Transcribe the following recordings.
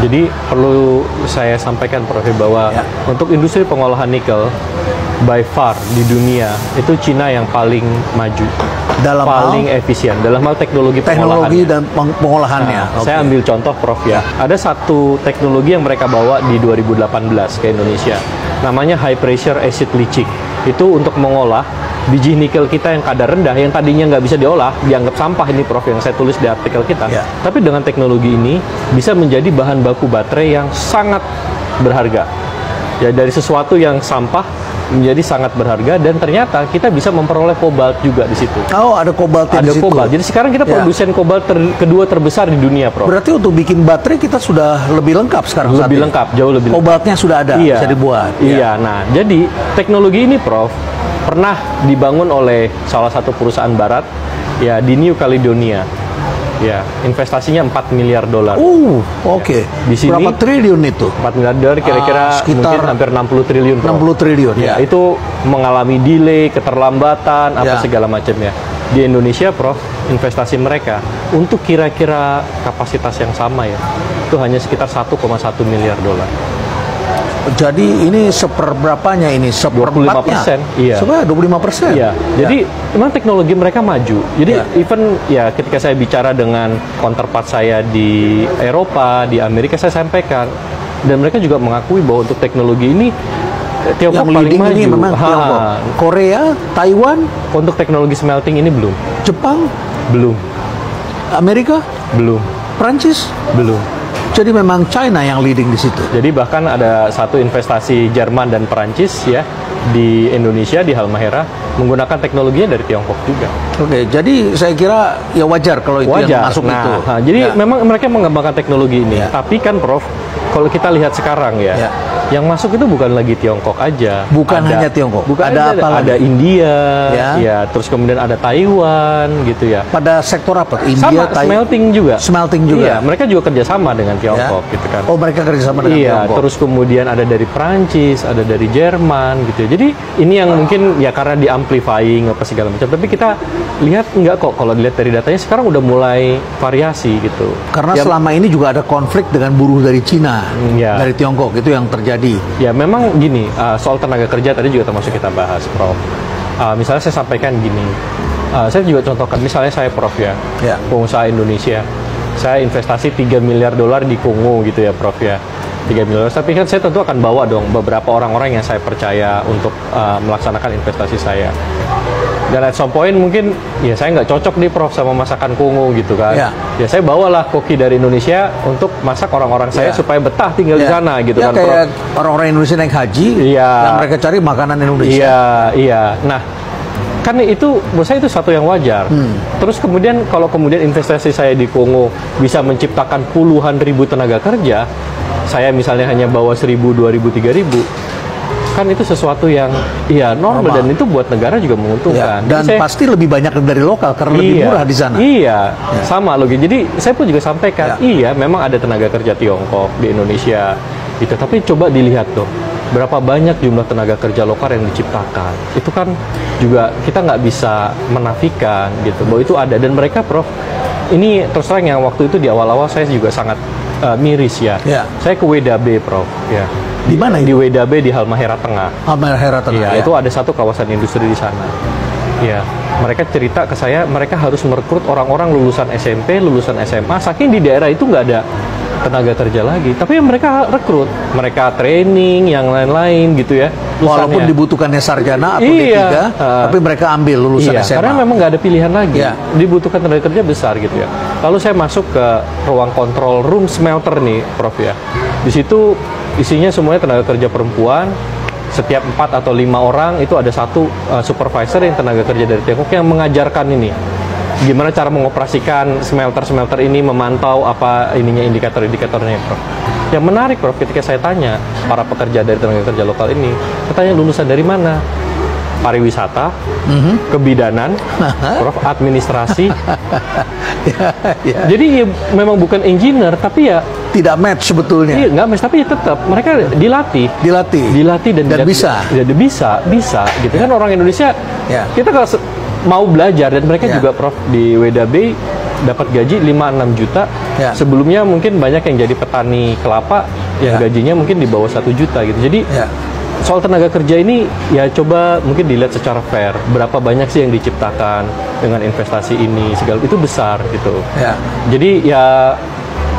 Jadi perlu saya sampaikan Prof bahwa untuk industri pengolahan nikel by far di dunia itu Cina yang paling maju, dalam paling efisien dalam hal teknologi dan pengolahannya. Nah, saya ambil contoh Prof ya. Ada satu teknologi yang mereka bawa di 2018 ke Indonesia. Namanya high pressure acid leaching. Itu untuk mengolah biji nikel kita yang kadar rendah, yang tadinya nggak bisa diolah, dianggap sampah ini Prof, yang saya tulis di artikel kita. Tapi dengan teknologi ini bisa menjadi bahan baku baterai yang sangat berharga. Ya, dari sesuatu yang sampah menjadi sangat berharga, dan ternyata kita bisa memperoleh kobalt juga di situ. Oh, ada kobaltnya di situ. Kobalt. Jadi sekarang kita produsen kobalt kedua terbesar di dunia, Prof. Berarti untuk bikin baterai kita sudah lebih lengkap sekarang. Lebih lengkap, jauh lebih lengkap. Kobaltnya sudah ada, bisa dibuat. Iya. Nah, jadi teknologi ini, Prof, pernah dibangun oleh salah satu perusahaan barat, ya, di New Caledonia. Ya, investasinya 4 miliar dolar. Oke. Di sini berapa triliun itu? 4 miliar dolar kira-kira sekitar mungkin hampir 60 triliun. 60 triliun. Ya, itu mengalami delay, keterlambatan, apa segala macamnya. Di Indonesia, Prof, investasi mereka untuk kira-kira kapasitas yang sama ya, itu hanya sekitar 1,1 miliar dolar. Jadi ini seperberapanya ini? 25%. Iya. 25%. Iya. Jadi memang teknologi mereka maju. Jadi even ya ketika saya bicara dengan counterpart saya di Eropa, di Amerika, saya sampaikan, dan mereka juga mengakui bahwa untuk teknologi ini Tiongkok yang paling maju. Ini memang Tiongkok. Korea, Taiwan, untuk teknologi smelting ini belum. Jepang, belum. Amerika, belum. Prancis, belum. Jadi memang China yang leading di situ. Jadi bahkan ada satu investasi Jerman dan Perancis ya di Indonesia, di Halmahera, menggunakan teknologinya dari Tiongkok juga. Oke, jadi saya kira ya wajar kalau itu yang masuk itu. Nah, jadi memang mereka mengembangkan teknologi ini. Tapi kan Prof, kalau kita lihat sekarang yang masuk itu bukan lagi Tiongkok aja. Bukan hanya Tiongkok. Ada apa lagi? Ada India, terus kemudian ada Taiwan gitu ya. Pada sektor apa? India, smelting juga. Smelting juga. Iya, mereka juga kerjasama dengan Tiongkok gitu kan. Oh, mereka kerjasama dengan Tiongkok. Terus kemudian ada dari Prancis, ada dari Jerman gitu ya. Jadi ini yang mungkin ya karena di amplifying apa segala macam. Tapi kita lihat enggak kok, kalau dilihat dari datanya sekarang udah mulai variasi gitu. Karena selama ini juga ada konflik dengan buruh dari Cina, dari Tiongkok, itu yang terjadi. Ya memang gini, soal tenaga kerja tadi juga termasuk kita bahas, Prof. Misalnya saya sampaikan gini, saya juga contohkan, misalnya saya Prof ya, pengusaha Indonesia, saya investasi 3 miliar dolar di Kongo gitu ya Prof ya, 3 miliar. Tapi kan saya tentu akan bawa dong beberapa orang-orang yang saya percaya untuk melaksanakan investasi saya. Dan at some point mungkin ya saya nggak cocok nih Prof sama masakan Kongo gitu kan. Ya saya bawalah koki dari Indonesia untuk masak orang-orang saya supaya betah tinggal di sana gitu kan. Kayak orang-orang Indonesia naik haji, yang mereka cari makanan Indonesia. Iya. Nah, kan itu menurut saya itu satu yang wajar. Terus kemudian kalau kemudian investasi saya di Kongo bisa menciptakan puluhan ribu tenaga kerja, saya misalnya hanya bawa 1.000, 2.000, 3.000, kan itu sesuatu yang normal, dan itu buat negara juga menguntungkan. Dan pasti lebih banyak dari lokal karena lebih murah di sana. Sama logis. Jadi saya pun juga sampaikan, memang ada tenaga kerja Tiongkok di Indonesia gitu, tapi coba dilihat tuh berapa banyak jumlah tenaga kerja lokal yang diciptakan. Itu kan juga kita nggak bisa menafikan gitu bahwa itu ada, dan mereka Prof, ini terus terang yang waktu itu di awal-awal saya juga sangat miris ya. Saya ke WDB Prof ya. Di mana? Di WDB di Halmahera Tengah. Halmahera Tengah. Itu ada satu kawasan industri di sana. Mereka cerita ke saya, mereka harus merekrut orang-orang lulusan SMP, lulusan SMA, saking di daerah itu nggak ada tenaga kerja lagi. Tapi mereka rekrut, mereka training, yang lain-lain gitu ya. Walaupun dibutuhkannya sarjana atau D3, tapi mereka ambil lulusan SMA. Karena memang nggak ada pilihan lagi. Dibutuhkan tenaga kerja besar gitu ya. Lalu saya masuk ke ruang kontrol room smelter nih, Prof ya. Di situ isinya semuanya tenaga kerja perempuan. Setiap 4 atau 5 orang itu ada satu supervisor yang tenaga kerja dari Tiongkok yang mengajarkan ini gimana cara mengoperasikan smelter ini, memantau apa ininya, indikator-indikatornya, Prof. Yang menarik Prof, ketika saya tanya para pekerja dari tenaga kerja lokal ini, katanya lulusan dari mana? Pariwisata, kebidanan, Prof, administrasi. Jadi ya memang bukan engineer, tapi ya tidak match sebetulnya. Iya, nggak match, tapi tetap mereka dilatih dan bisa gitu kan. Orang Indonesia kita kalau mau belajar, dan mereka juga Prof di WDB dapat gaji 5-6 juta Ya. Sebelumnya mungkin banyak yang jadi petani kelapa yang gajinya mungkin di bawah 1 juta gitu. Jadi soal tenaga kerja ini ya coba mungkin dilihat secara fair. Berapa banyak sih yang diciptakan dengan investasi ini segala itu besar gitu. Jadi ya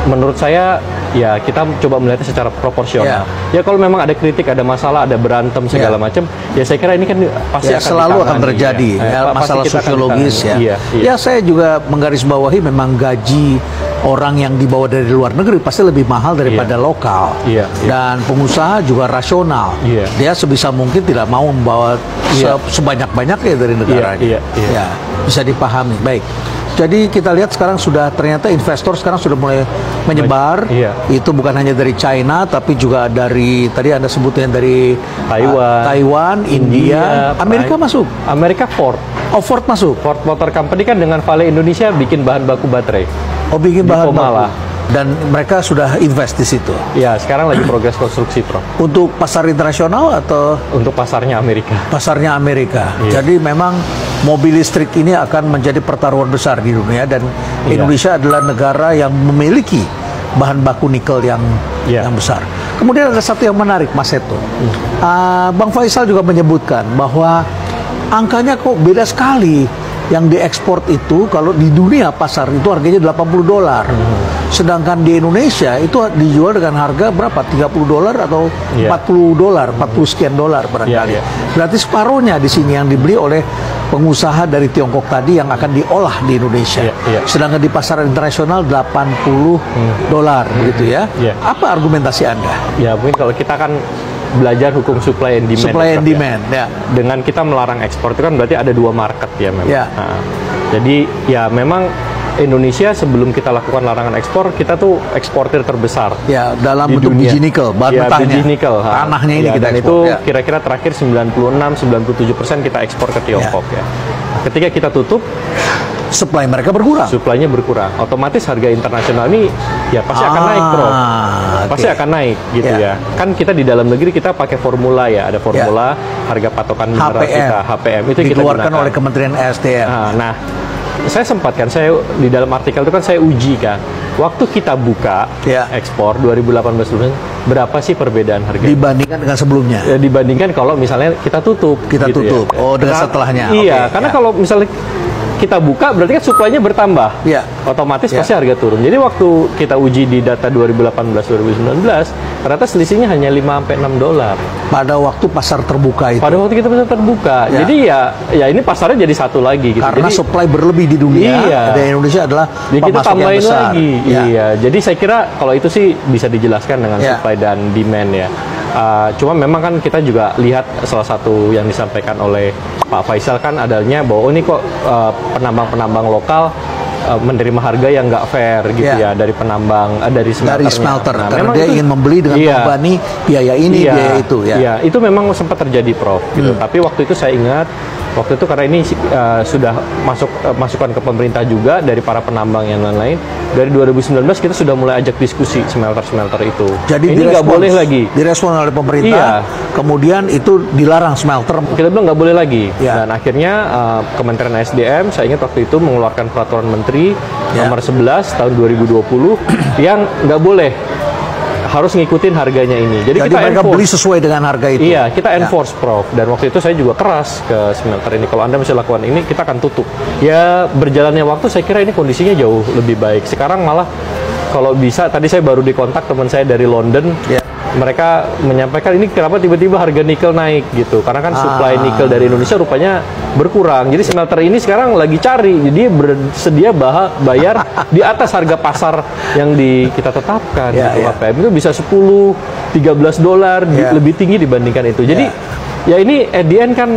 menurut saya ya kita coba melihatnya secara proporsional. Ya kalau memang ada kritik, ada masalah, ada berantem segala macam, ya saya kira ini kan pasti akan selalu akan terjadi masalah sosiologis ya. Ya saya juga menggarisbawahi memang gaji orang yang dibawa dari luar negeri pasti lebih mahal daripada lokal. Dan pengusaha juga rasional. Dia sebisa mungkin tidak mau membawa sebanyak-banyaknya dari negaranya. Ya, bisa dipahami. Baik. Jadi kita lihat sekarang sudah ternyata investor sekarang sudah mulai menyebar. Itu bukan hanya dari China tapi juga dari tadi Anda sebutnya dari Taiwan, India, Amerika masuk. Amerika Ford. Oh, Ford masuk. Ford Motor Company kan dengan Vale Indonesia bikin bahan baku baterai. Oh, bikin bahan baku. Dan mereka sudah invest di situ. Ya, sekarang lagi progres konstruksi, Prof. Untuk pasar internasional atau untuk pasarnya Amerika? Pasarnya Amerika. Jadi memang mobil listrik ini akan menjadi pertaruhan besar di dunia dan Indonesia adalah negara yang memiliki bahan baku nikel yang besar. Kemudian ada satu yang menarik, Mas Seto. Bang Faisal juga menyebutkan bahwa angkanya kok beda sekali. Yang diekspor itu kalau di dunia pasar itu harganya $80. Sedangkan di Indonesia itu dijual dengan harga berapa? $30 atau $40, 40 sekian dolar barangkali. Berarti separuhnya di sini yang dibeli oleh pengusaha dari Tiongkok tadi yang akan diolah di Indonesia. Sedangkan di pasar internasional $80 begitu ya. Apa argumentasi Anda? Ya mungkin kalau kita kan belajar hukum supply and demand. Supply and demand, ya. Dengan kita melarang ekspor itu kan berarti ada 2 market ya memang. Jadi ya memang Indonesia sebelum kita lakukan larangan ekspor, kita tuh eksportir terbesar. Ya, dalam bentuk biji nikel, bahan mentahnya. Biji nikel. Tanahnya ini kita dan ekspor. Itu kira-kira terakhir 96-97% kita ekspor ke Tiongkok ya. Ketika kita tutup, supply mereka berkurang. Supply-nya berkurang. Otomatis harga internasional ini ya pasti akan naik, Bro. Pasti akan naik gitu ya. Kan kita di dalam negeri kita pakai formula ya, ada formula harga patokan mineral kita, HPM itu dikeluarkan oleh Kementerian ESDM. Nah, saya sempat kan saya di dalam artikel itu kan saya uji kan. Waktu kita buka ekspor 2018 berapa sih perbedaan harga dibandingkan dengan sebelumnya? Ya, dibandingkan kalau misalnya kita tutup. Gitu ya. Oh, dengan setelahnya. Iya, karena kalau misalnya kita buka berarti kan supply-nya bertambah. Otomatis pasti harga turun. Jadi waktu kita uji di data 2018-2019, ternyata selisihnya hanya $5-6. Pada waktu pasar terbuka itu. Pada waktu kita pasar terbuka. Jadi ya ini pasarnya jadi satu lagi gitu. Karena jadi, supply berlebih di dunia dan Indonesia adalah kita tambahin yang besar. Lagi. Iya. Jadi saya kira kalau itu sih bisa dijelaskan dengan supply dan demand ya. Cuma memang kan kita juga lihat salah satu yang disampaikan oleh Pak Faisal kan adanya bahwa ini kok penambang-penambang lokal menerima harga yang nggak fair gitu ya dari penambang dari smelter. Nah, karena dia ingin membeli dengan membebani biaya ini biaya itu ya. Iya, itu memang sempat terjadi, Prof. Gitu. Tapi waktu itu saya ingat waktu itu karena ini sudah masukan ke pemerintah juga dari para penambang yang lain-lain. Dari 2019 kita sudah mulai ajak diskusi smelter-smelter itu. Jadi ini nggak boleh lagi. Direspon oleh pemerintah. Kemudian itu dilarang smelter. Kita bilang nggak boleh lagi. Dan akhirnya Kementerian SDM, saya ingat waktu itu mengeluarkan peraturan menteri nomor 11 tahun 2020 yang nggak boleh. Harus ngikutin harganya ini. Jadi kita mereka beli sesuai dengan harga itu. Iya, kita enforce, Prof. Dan waktu itu saya juga keras ke smelter ini. Kalau Anda masih lakukan ini, kita akan tutup. Ya, berjalannya waktu saya kira ini kondisinya jauh lebih baik. Sekarang malah kalau bisa, tadi saya baru dikontak teman saya dari London. Mereka menyampaikan ini kenapa tiba-tiba harga nikel naik gitu. Karena kan supply nikel dari Indonesia rupanya berkurang. Jadi smelter ini sekarang lagi cari. Jadi bersedia bayar di atas harga pasar yang kita tetapkan. HPM itu bisa $10-13 lebih tinggi dibandingkan itu. Jadi ya ini at the end kan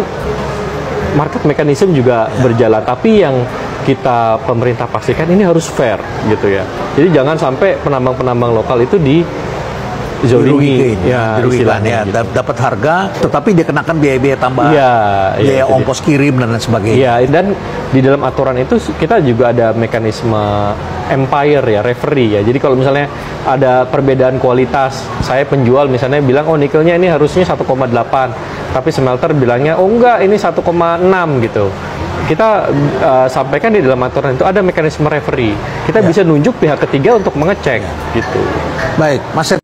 market mechanism juga berjalan. Tapi yang kita pemerintah pastikan ini harus fair gitu ya. Jadi jangan sampai penambang-penambang lokal itu dirugikan ya, gitu. Dapat harga tetapi dia kenakan biaya-biaya tambahan, biaya ongkos kirim dan lain sebagainya. Dan di dalam aturan itu kita juga ada mekanisme empire ya, referee ya. Jadi kalau misalnya ada perbedaan kualitas, saya penjual misalnya bilang oh nikelnya ini harusnya 1,8, tapi smelter bilangnya oh enggak ini 1,6 gitu. kita sampaikan di dalam aturan itu ada mekanisme referee. Kita bisa nunjuk pihak ketiga untuk mengecek gitu. Baik, Mas